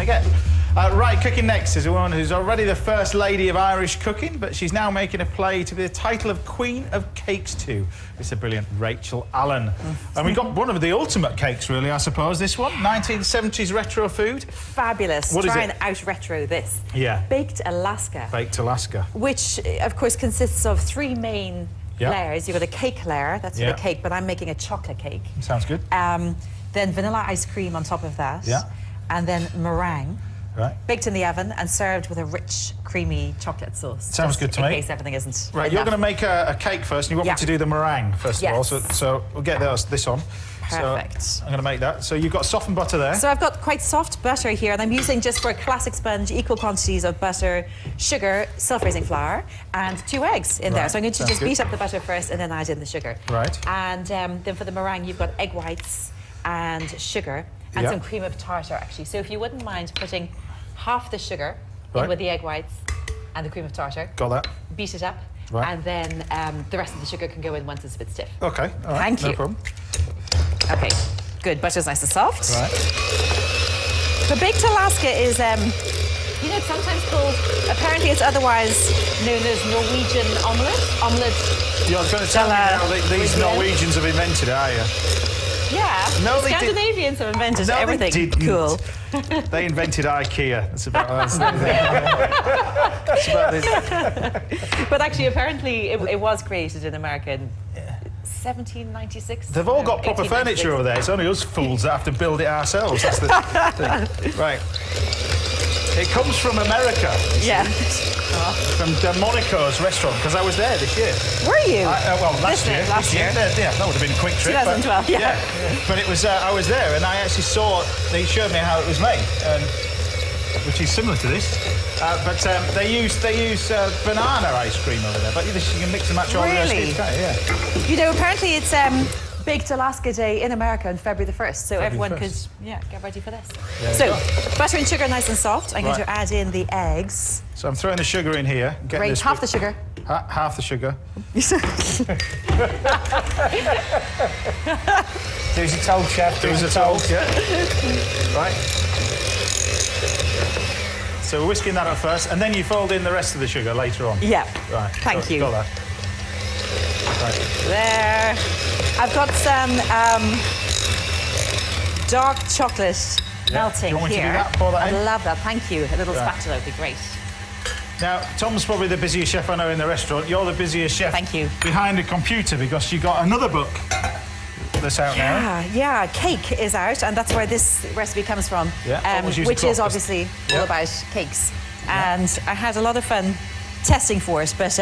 to get. Right, cooking next is a woman who's already the first lady of Irish cooking, but she's now making a play to be the title of Queen of Cakes too. It's a brilliant Rachel Allen. And we got one of the ultimate cakes, really, I suppose, this one. 1970s retro food. Fabulous. What is Try it? and out-retro this. Yeah. Baked Alaska. Baked Alaska. Which, of course, consists of 3 main Yeah. layers. You've got a cake layer, that's for Yeah. the cake, but I'm making a chocolate cake. Sounds good. Then vanilla ice cream on top of that. Yeah. And then meringue. Right. Baked in the oven and served with a rich, creamy chocolate sauce. Sounds good to in me. In case everything isn't Right, enough. you're going to make a cake first, and you want me to do the meringue first of all. So we'll get this on. Perfect. So I'm going to make that. So you've got softened butter there. So I've got quite soft butter here, and I'm using, just for a classic sponge, equal quantities of butter, sugar, self-raising flour, and 2 eggs in there. So I'm going to just beat up the butter first and then add in the sugar. Right. And then for the meringue, you've got egg whites and sugar and some cream of tartar, actually. So if you wouldn't mind putting half the sugar in with the egg whites and the cream of tartar. Got that. Beat it up. Right. And then the rest of the sugar can go in once it's a bit stiff. OK. All right. Thank you. No problem. OK. Good. Butter's nice and soft. Right. The baked Alaska is, you know, it's sometimes called, apparently it's otherwise known as Norwegian omelette. Omelette. You're going to tell me how these Norwegians have invented it, are you? Yeah. No, the Scandinavians have invented everything. They didn't. Cool. They invented IKEA. That's about that's about it. But actually, apparently, it was created in America in 1796. They've all got proper furniture over there. It's only us fools that have to build it ourselves. That's the thing. Right. It comes from America. Yeah. From Delmonico's restaurant, because I was there this year. Were you? Well, last year. Last year. Yeah, that would have been a quick trip. 2012, but, yeah. But it was. I was there, and I actually saw. They showed me how it was made, which is similar to this. But they use banana ice cream over there. But you can mix and match all the recipes. Yeah. You know, apparently it's Baked Alaska Day in America on February the 1st, so everyone could get ready for this. So, butter and sugar nice and soft. I'm going to add in the eggs. So I'm throwing the sugar in here. Great, half the sugar. Half the sugar. There's a told, chef. There's a told, yeah. Right. So we're whisking that up first, and then you fold in the rest of the sugar later on. Yeah. Right. Thank you. Got that. Right. There. I've got some dark chocolate melting do you want me here. to do that? Pour that in? I love that. Thank you. A little spatula would be great. Now, Tom's probably the busiest chef I know in the restaurant. You're the busiest chef. Thank you. Behind a computer, because you got another book that's out now. Yeah, cake is out, and that's where this recipe comes from. Yeah. Which is obviously all about cakes. And I had a lot of fun testing for it, but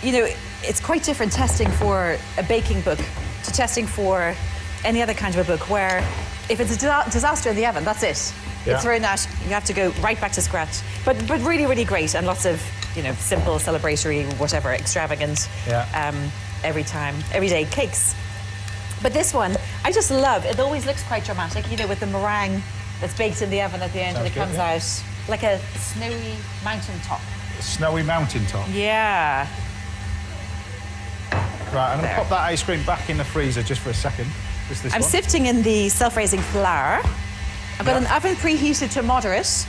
you know, it's quite different testing for a baking book to testing for any other kind of a book, where if it's a disaster in the oven, that's it. It's thrown out, you have to go right back to scratch. But really, really great, and lots of, you know, simple, celebratory, whatever, extravagant, every day cakes. But this one, I just love, it always looks quite dramatic, you know, with the meringue that's baked in the oven at the end, and it comes out like a snowy mountaintop. A snowy mountaintop. Yeah. Right, I'm going to pop that ice cream back in the freezer just for a second. I'm sifting in the self-raising flour. I've got an oven preheated to moderate,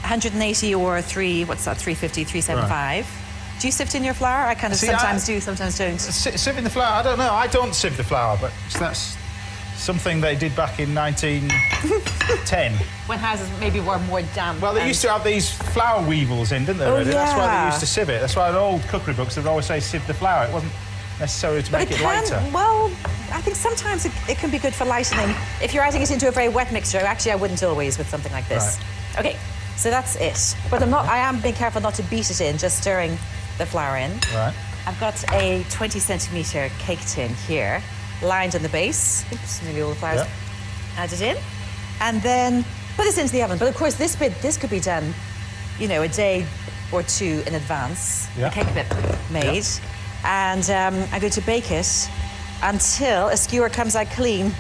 180 or 350, 375. Right. Do you sift in your flour? I kind of sometimes do, sometimes don't. Sieving the flour? I don't know. I don't sieve the flour, but that's something they did back in 1910. When houses maybe were more damp. Well, they used to have these flour weevils in, didn't they? Oh, yeah. That's why they used to sieve it. That's why in old cookery books they'd always say sieve the flour. It wasn't necessarily to make it lighter. Well, I think sometimes it can be good for lightening. If you're adding it into a very wet mixture, actually I wouldn't always with something like this. Right. Okay, so that's it. But I am being careful not to beat it in, just stirring the flour in. Right. I've got a 20 centimetre cake tin here, lined on the base. Oops, nearly all the flour's added in. And then put this into the oven. But of course, this could be done, you know, a day or two in advance. The cake bit made. And I'm going to bake it until a skewer comes out clean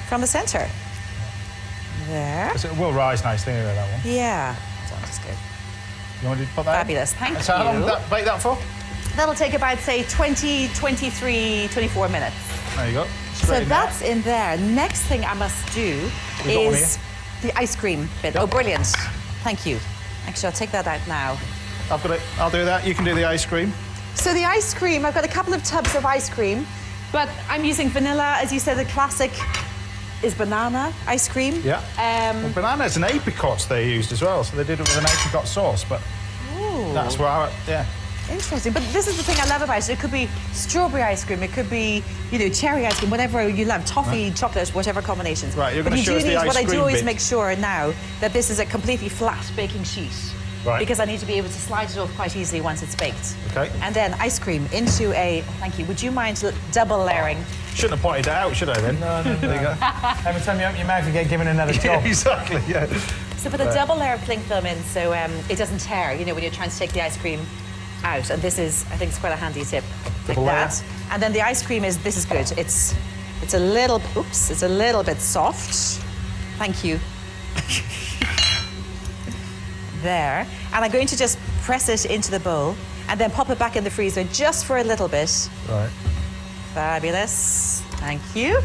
from the centre. There. It will rise nicely anyway, that one. Yeah. That's good. You want to put that Fabulous, thank you. So how long did that bake that for? That'll take about, say, 20, 23, 24 minutes. There you go. So that's in there. Next thing I must do is the ice cream bit. Oh, brilliant. Thank you. Actually, I'll take that out now. I've got it. I'll do that. You can do the ice cream. So the ice cream, I've got a couple of tubs of ice cream, but I'm using vanilla. As you said, the classic is banana ice cream. Yeah. Well, bananas and apricots they used as well, so they did it with an apricot sauce, but that's why, yeah. Interesting, but this is the thing I love about it. It could be strawberry ice cream, it could be, you know, cherry ice cream, whatever you love, toffee, chocolate, whatever combinations. Right, you're going to show us the ice What I do cream always bit. make sure now that this is a completely flat baking sheet. Right. Because I need to be able to slide it off quite easily once it's baked. Okay. And then ice cream into a, thank you, would you mind double layering? Shouldn't have pointed that out, should I then? No. There you go. Every time you open your mouth, you get given another job. Exactly, yeah. So put a double layer of cling film in so it doesn't tear, you know, when you're trying to take the ice cream out. And this is, I think it's quite a handy tip. Double like layer. that. And then the ice cream is, this is good. It's a little, oops, it's a little bit soft. Thank you. There. And I'm going to just press it into the bowl and then pop it back in the freezer just for a little bit. Right. Fabulous. Thank you.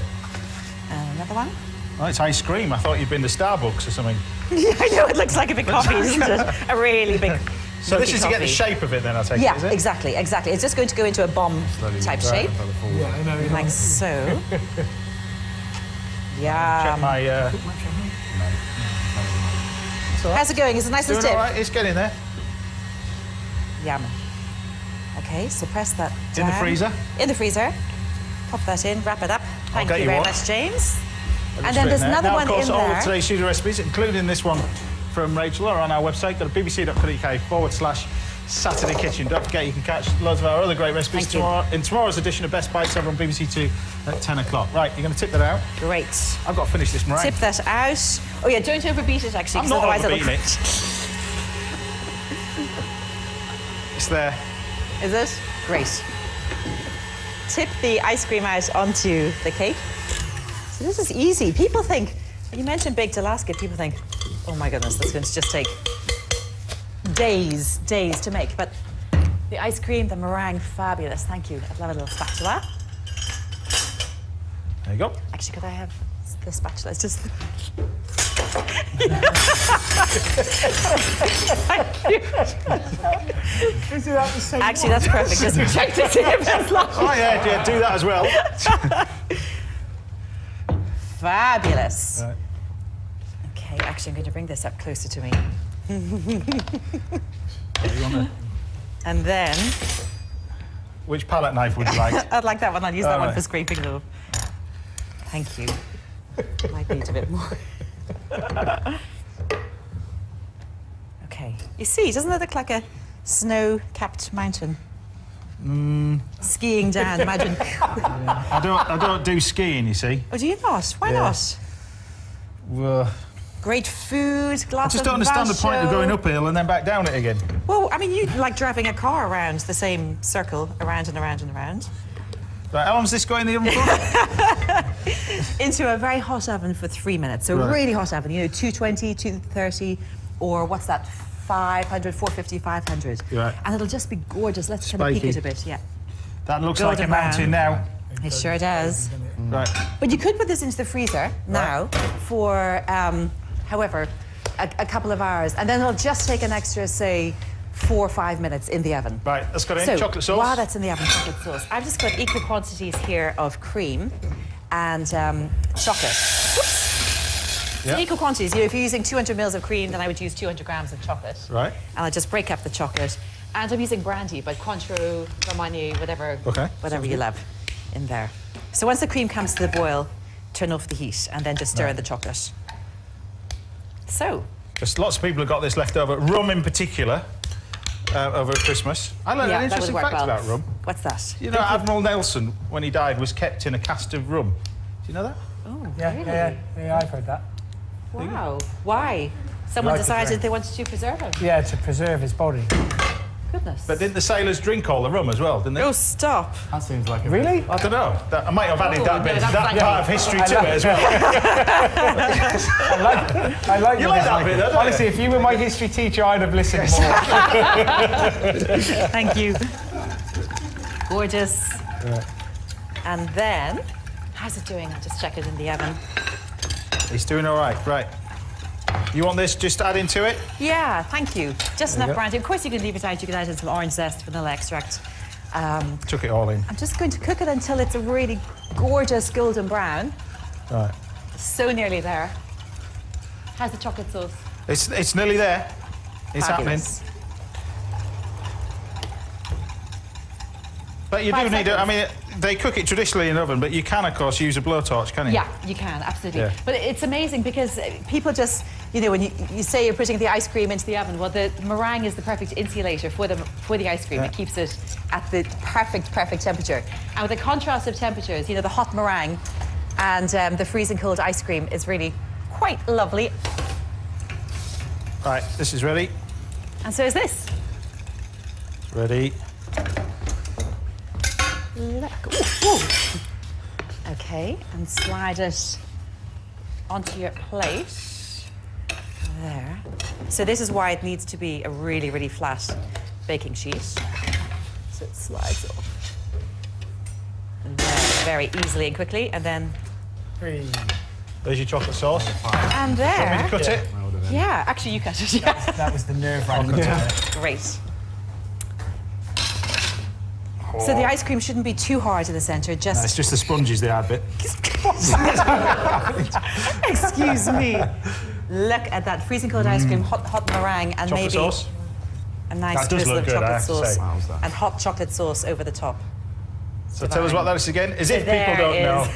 And another one. Oh, it's ice cream. I thought you'd been to Starbucks or something. Yeah, I know, it looks like a big coffee, doesn't it? A really big So this milky is to get the coffee. shape of it then, I take Yeah, it, is it? exactly. It's just going to go into a bomb-type shape, Yeah, I know. like so. Check Yeah. my... How's it going? Is it nice and Doing stiff? all right, it's getting there. Yum. Okay, so press that In the down. freezer? In the freezer. Pop that in, wrap it up. Thank get you you very one. much, James. Looks And then fit there's there. another now, one of course, in all there. of today's studio recipes, including this one from Rachel, are on our website. Go to bbc.co.uk/Saturday Kitchen. Don't forget you can catch loads of our other great recipes Thank you. tomorrow, in tomorrow's edition of Best Bites over on BBC Two at 10 o'clock. Right, you're going to tip that out. Great. I've got to finish this meringue. Tip that out. Oh yeah, don't overbeat it actually, I'm 'cause not otherwise overbeating it'll... it. It's there. Is it? Great. Tip the ice cream out onto the cake. So this is easy. People think, when you mention baked Alaska, people think, oh my goodness, that's going to just take days to make. But the ice cream, the meringue, fabulous. Thank you. I'd love a little spatula. There you go. Actually, could I have the spatula? It's just... Isn't that the same Actually, that's perfect. Just check to see if it's like... Oh, yeah, do that as well. Fabulous. Right. Okay, actually, I'm going to bring this up closer to me. And then, Which palette knife would you like? I'd like that one. I'll use that one right. for scraping though. Thank you. Might need a bit more. Okay. You see, doesn't that look like a snow-capped mountain? Skiing down, imagine. I don't do skiing, you see. Oh, do you not? Why Yeah. not? Well, Great food, I glass just of don't understand the point of vin going chaud. uphill and then back down it again. Well, I mean, you like driving a car around the same circle, around and around and around. Right, how long's this going in the oven for? Into a very hot oven for 3 minutes. So Right. really hot oven, you know, 220, 230, or what's that, 500, 450, 500. Right. And it'll just be gorgeous. Let's kind of peek Spiky. it a bit, yeah. That looks Golden like a mountain now. It sure does. Right. But you could put this into the freezer now for, however, a couple of hours, and then it'll just take an extra, say, 4 or 5 minutes in the oven. Right, let's go in. So, Chocolate sauce. while that's in the oven, chocolate sauce, I've just got equal quantities here of cream and chocolate. Whoops. Yeah. So equal quantities. You know, if you're using 200 mils of cream, then I would use 200 grams of chocolate. Right. And I'll just break up the chocolate. And I'm using brandy, but Cointreau, Romagny, whatever, Okay. whatever you love in there. So once the cream comes to the boil, turn off the heat and then just stir in the chocolate. So, Just lots of people have got this left over. Rum in particular, over at Christmas. I learned an yeah, that would interesting work fact well. about rum. What's that? You know, Admiral Nelson, when he died, was kept in a cask of rum. Do you know that? Oh, Yeah, really? yeah, I've heard that. Wow. Why? Someone Like to decided drink. they wanted to preserve him. Yeah, to preserve his body. Goodness. But didn't the sailors drink all the rum as well, didn't they? Oh, stop. That seems like a Really? I don't know. I might have added Oh, that no, bit, that's that like- part of history to it as well. I like You like that bit, though, don't Honestly, you? if you were my history teacher, I'd have listened more. Thank you. Gorgeous. And then, how's it doing? I'll just check it in the oven. He's doing all right. Right. You want this just add into it? Yeah, thank you. Just There you enough go. brandy. Of course, you can leave it out. You can add in some orange zest, vanilla extract. Chuck it all in. I'm just going to cook it until it's a really gorgeous golden brown. Right. So nearly there. How's the chocolate sauce? It's nearly there. It's Fabulous. happening. But you do 5 need seconds. I mean, they cook it traditionally in an oven, but you can, of course, use a blowtorch, can you? Yeah, you can, absolutely. Yeah. But it's amazing because people just, you know, when you say you're putting the ice cream into the oven, well, the meringue is the perfect insulator for the ice cream. Yeah. It keeps it at the perfect temperature. And with the contrast of temperatures, you know, the hot meringue and the freezing cold ice cream is really quite lovely. Right, this is ready. And so is this. Ready. Let go. Ooh. Okay, and slide it onto your plate. There. So this is why it needs to be a really, really flat baking sheet. So it slides off. There, very easily and quickly, and then... There's your chocolate sauce. And Want me there... to cut it? Yeah, actually you cut it, yeah. That was the nerve-wracking bit. Great. So the ice cream shouldn't be too hard in the centre, No, just... it's just the sponges, the hard bit. Excuse me. Look at that freezing cold ice cream, hot meringue, and Chocolate maybe sauce. a nice That does drizzle look of good, I chocolate have to sauce say. How's and hot chocolate sauce over the top. So tell us what that is again. As if There people don't know.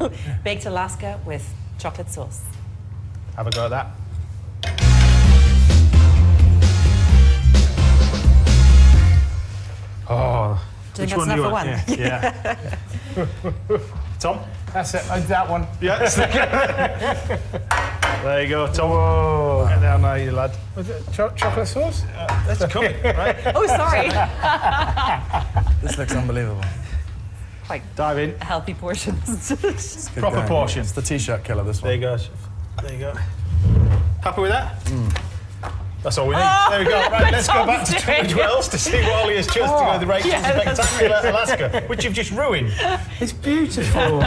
is baked Alaska with chocolate sauce. Have a go at that. Oh, Do you which think one that's do you enough want? for one? Yeah. Tom? That's it. That one. Yeah. There you go, Tom. Whoa. Get down now, you lad. Was it chocolate sauce? That's coming, right? Oh, sorry. This looks unbelievable. Quite Dive in. healthy portions. It's good Proper going. portion. It's the t-shirt killer, this There one. you go, chef. There you go. Happy with that? That's all we need. Oh, there we go. Right, let's go back to Tom's Tunbridge doing. Wells to see what Ollie has chose to go to the Rachel's Yeah, that's Spectacular Alaska, which you've just ruined. It's beautiful.